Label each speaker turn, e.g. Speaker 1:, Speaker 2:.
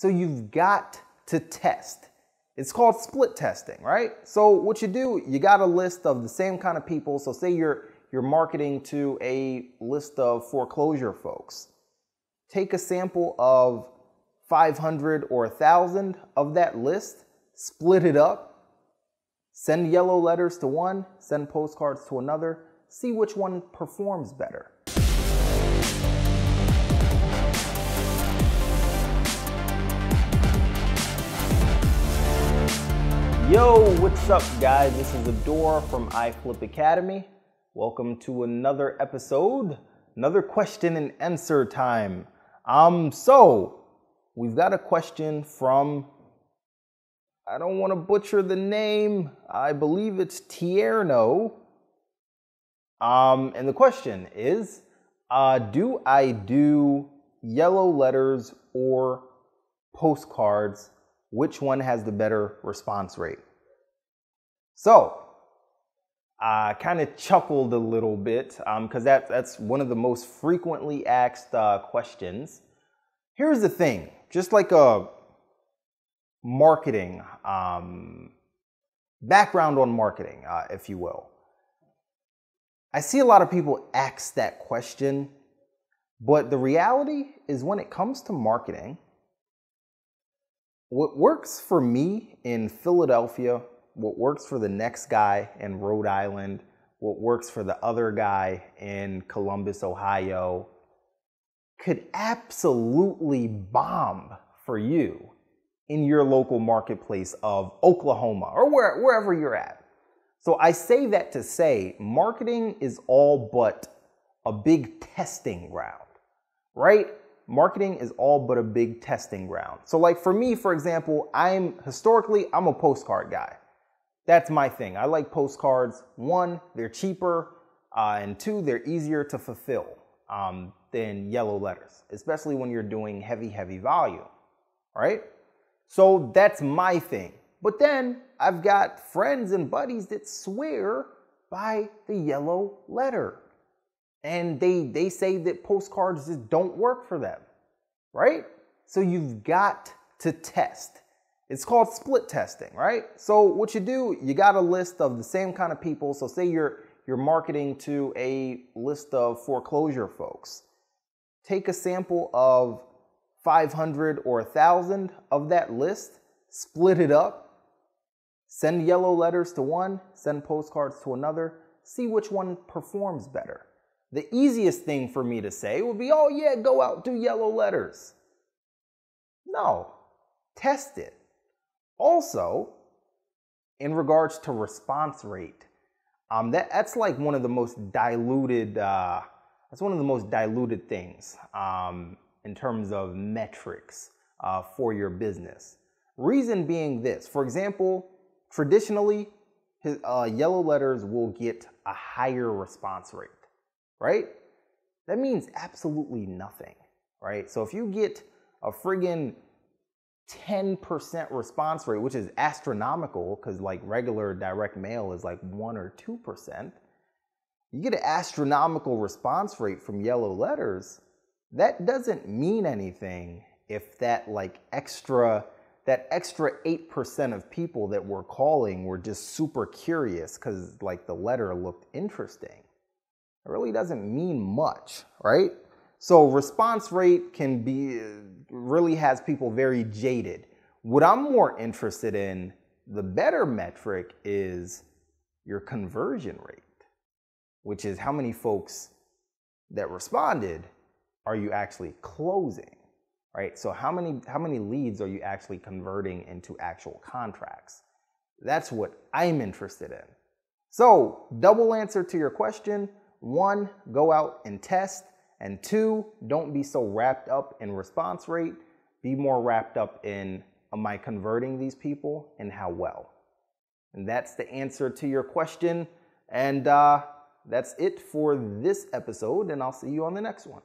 Speaker 1: So you've got to test. It's called split testing, right? So what you do, you got a list of the same kind of people. So say you're marketing to a list of foreclosure folks. Take a sample of 500 or 1,000 of that list, split it up, send yellow letters to one, send postcards to another, see which one performs better. Yo, what's up guys? This is Adura from iflip Academy. Welcome to another episode, another question and answer time. So we've got a question from, I don't want to butcher the name, I believe it's Tierno. And the question is, do I do yellow letters or postcards? Which one has the better response rate? So I kind of chuckled a little bit because that's one of the most frequently asked questions. Here's the thing, just like a marketing, background on marketing, if you will. I see a lot of people ask that question, but the reality is when it comes to marketing, what works for me in Philadelphia, what works for the next guy in Rhode Island, what works for the other guy in Columbus, Ohio, could absolutely bomb for you in your local marketplace of Oklahoma or wherever you're at. So I say that to say marketing is all but a big testing ground, right? Marketing is all but a big testing ground. So like for me, for example, I'm a postcard guy. That's my thing. I like postcards. One, they're cheaper, and two, they're easier to fulfill than yellow letters, especially when you're doing heavy volume, right? So that's my thing. But then I've got friends and buddies that swear by the yellow letter. And they say that postcards just don't work for them, right? So you've got to test. It's called split testing, right? So what you do, you got a list of the same kind of people. So say you're marketing to a list of foreclosure folks. Take a sample of 500 or 1,000 of that list, split it up, send yellow letters to one, send postcards to another, see which one performs better. The easiest thing for me to say would be, oh yeah, go out, do yellow letters. No, test it. Also, in regards to response rate, that's like one of the most diluted, things in terms of metrics for your business. Reason being this, for example, traditionally, yellow letters will get a higher response rate. Right? That means absolutely nothing, right? So if you get a friggin' 10% response rate, which is astronomical because like regular direct mail is like 1 or 2%, you get an astronomical response rate from yellow letters. That doesn't mean anything if that extra 8% of people that were calling were just super curious because like the letter looked interesting. It really doesn't mean much, right? So response rate really has people very jaded. What I'm more interested in, the better metric is your conversion rate, which is how many folks that responded are you actually closing, right? So how many leads are you actually converting into actual contracts? That's what I'm interested in. So double answer to your question. 1, go out and test, and 2, don't be so wrapped up in response rate. Be more wrapped up in, am I converting these people and how well? And that's the answer to your question. And that's it for this episode, and I'll see you on the next one.